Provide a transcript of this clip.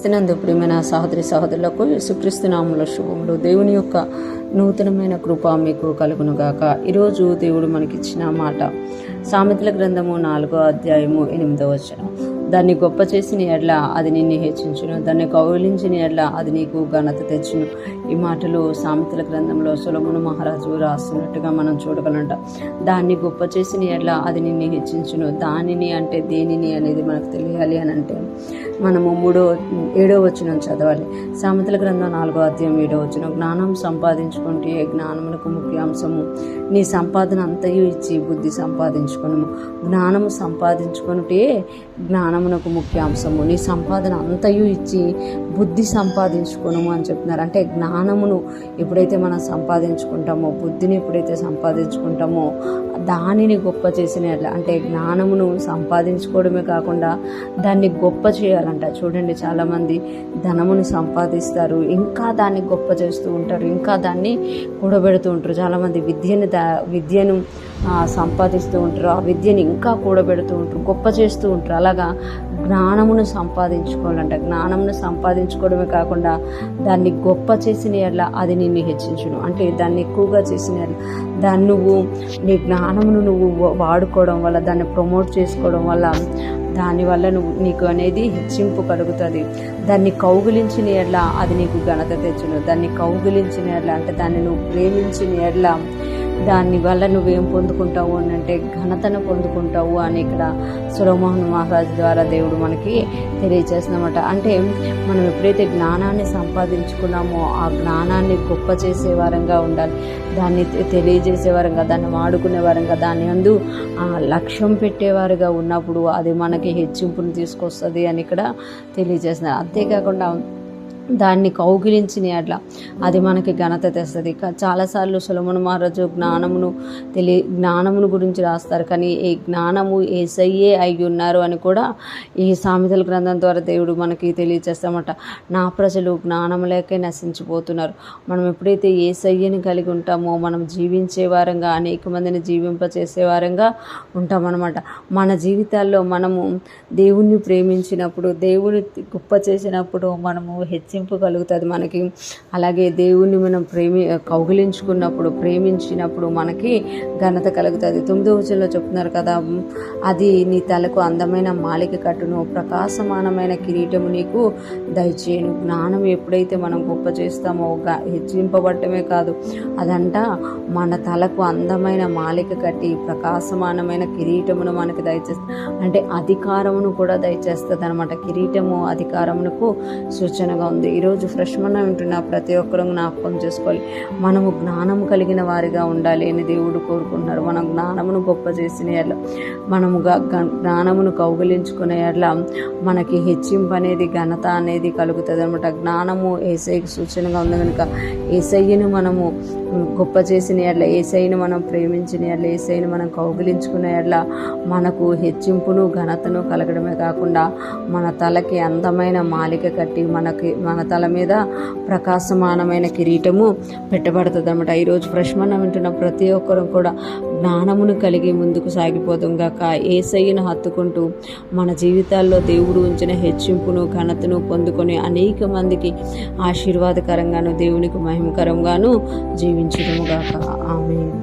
క్రీస్తునందు ప్రియమైన సహోదరి సహోదరులకు యేసుక్రీస్తు నామములో శుభములు. దేవుని యొక్క నూతనమైన కృప మీకు కలుగునుగాక. ఈరోజు దేవుడు మనకిచ్చిన మాట సామెతల గ్రంథము 4వ అధ్యాయము 8వ వచనం. దాన్ని గొప్ప చేసిన ఎడ్ల అది నిన్ను హెచ్చించును, దాన్ని కౌగిలించిన ఎడ్ల అది నీకు ఘనత తెచ్చును. ఈ మాటలు సామెతల గ్రంథంలో సొలొమోను మహారాజు రాస్తున్నట్టుగా మనం చూడగలంట. దాన్ని గొప్ప చేసిన ఎడ్ల అది నిన్ను హెచ్చించును. దానిని అంటే దేనిని అనేది మనకు తెలియాలి అని అంటే మనము 7వ వచనం చదవాలి. సామెతల గ్రంథం 4వ అధ్యాయం 7వ వచనం. జ్ఞానం సంపాదించుకుంటే జ్ఞానమునకు ముఖ్యాంశము, నీ సంపాదన అంతయు ఇచ్చి బుద్ధి సంపాదించుకొనుము. జ్ఞానము సంపాదించుకుంటే జ్ఞానమునకు ముఖ్యాంశము, నీ సంపాదన అంతయు ఇచ్చి బుద్ధి సంపాదించుకొనుము అని చెప్తున్నారు. అంటే జ్ఞానమును ఎప్పుడైతే మనం సంపాదించుకుంటామో, బుద్ధిని ఎప్పుడైతే సంపాదించుకుంటామో దానిని గొప్ప చేసిన ఎట్లా అంటే జ్ఞానమును సంపాదించుకోవడమే కాకుండా దాన్ని గొప్ప చేయాలంట. చూడండి, చాలామంది ధనమును సంపాదిస్తారు, ఇంకా దాన్ని గొప్ప చేస్తూ ఉంటారు, ఇంకా దాన్ని కూడబెడుతూ ఉంటారు. చాలామంది విద్యను సంపాదిస్తూ ఉంటారు, ఆ విద్యను ఇంకా కూడబెడుతూ ఉంటారు, గొప్ప చేస్తూ ఉంటారు. అలాగా జ్ఞానమును సంపాదించుకోవాలంట. జ్ఞానమును సంపాదించుకోవడమే కాకుండా దాన్ని గొప్ప చేసిన ఎట్లా అది నిన్ను హెచ్చించును. అంటే దాన్ని ఎక్కువగా చేసిన దాన్ని నువ్వు నీ జ్ఞానమును నువ్వు వాడుకోవడం వల్ల, దాన్ని ప్రమోట్ చేసుకోవడం వల్ల, దానివల్ల నీకు అనేది హెచ్చింపు కలుగుతుంది. దాన్ని కౌగిలించిన ఎడ్ల అది నీకు ఘనత తెచ్చును. దాన్ని కౌగిలించిన ఎడ్ల అంటే దాన్ని నువ్వు ప్రేమించిన ఎడ్ల దానివల్ల నువ్వేం పొందుకుంటావు అని అంటే ఘనతను పొందుకుంటావు అని ఇక్కడ సొలొమోను మహారాజు ద్వారా దేవుడు మనకి తెలియజేస్తున్నమాట. అంటే మనం ఎప్పుడైతే జ్ఞానాన్ని సంపాదించుకున్నామో ఆ జ్ఞానాన్ని గొప్ప చేసేవారంగా ఉండాలి, దాన్ని తెలియజేసేవారంగా, దాన్ని వాడుకునేవారంగా, దాని యందు లక్ష్యం పెట్టేవారుగా ఉన్నప్పుడు అది మనకి హెచ్చింపును తీసుకొస్తుంది అని ఇక్కడ తెలియజేస్తున్నారు. అంతేకాకుండా దాన్ని కౌగిలించిన అట్లా అది మనకి ఘనత తెస్తుంది. చాలాసార్లు సొలొమోను మహారాజు జ్ఞానమును గురించి రాస్తారు, కానీ ఈ జ్ఞానము యేసయ్యే అయి ఉన్నారు అని కూడా ఈ సామెతల గ్రంథం ద్వారా దేవుడు మనకి తెలియజేస్తామట. నా ప్రజలు జ్ఞానం లేకే నశించిపోతున్నారు. మనం ఎప్పుడైతే యేసయ్యని కలిగి ఉంటామో మనం జీవించే వారంగా, అనేక మందిని జీవింపచేసే ఉంటామన్నమాట. మన జీవితాల్లో మనము దేవుణ్ణి ప్రేమించినప్పుడు, దేవుని గొప్ప చేసినప్పుడు మనము హెచ్చింపు కలుగుతుంది మనకి. అలాగే దేవుణ్ణి మనం కౌగిలించుకున్నప్పుడు, ప్రేమించినప్పుడు మనకి ఘనత కలుగుతుంది. 9వ వచనంలో చెప్తున్నారు కదా, అది నీ తలకు అందమైన మాలిక కట్టును, ప్రకాశమానమైన కిరీటము నీకు దయచేయను. జ్ఞానం ఎప్పుడైతే మనం గొప్ప చేస్తామో హెచ్చింపబడటమే కాదు, అదంట మన తలకు అందమైన మాలిక కట్టి ప్రకాశమానమైన కిరీటమును మనకు దయచేస్తుంది. అంటే అధికారమును కూడా దయచేస్తుంది అనమాట. కిరీటము అధికారమునకు సూచనగా ఉంది. ఈరోజు ఫ్రెష్ మన్నా వింటున్న ప్రతి ఒక్కరూ జ్ఞాపకం చేసుకోవాలి, మనము జ్ఞానం కలిగిన వారిగా ఉండాలి అని దేవుడు కోరుకుంటున్నారు. మనం జ్ఞానమును గొప్ప చేసిన ఎట్లా, మనము జ్ఞానమును కౌగిలించుకునే ఎట్లా మనకి హెచ్చింపు అనేది, ఘనత అనేది కలుగుతుంది అనమాట. జ్ఞానము యేసయ్యకి సూచనగా ఉంది కనుక యేసయ్యను మనము గొప్ప చేసిన ఎట్లా, యేసయ్యను మనం ప్రేమించిన ఎట్లా, యేసయ్యను మనం కౌగిలించుకునే ఎట్లా మనకు హెచ్చింపును ఘనతను కలగడమే కాకుండా మన తలకి అందమైన మాలిక కట్టి మన తల మీద ప్రకాశమానమైన కిరీటము పెట్టబడుతుంది అనమాట. ఈరోజు ఫ్రెష్ మన్నా వింటున్న ప్రతి ఒక్కరూ కూడా జ్ఞానమును కలిగి ముందుకు సాగిపోతాం గాక. యేసయ్యను హత్తుకుంటూ మన జీవితాల్లో దేవుడు ఉంచిన హెచ్చింపును ఘనతను పొందుకొని అనేక మందికి ఆశీర్వాదకరంగాను దేవునికి మహిమకరంగాను జీవించుదుము గాక. ఆమేన్.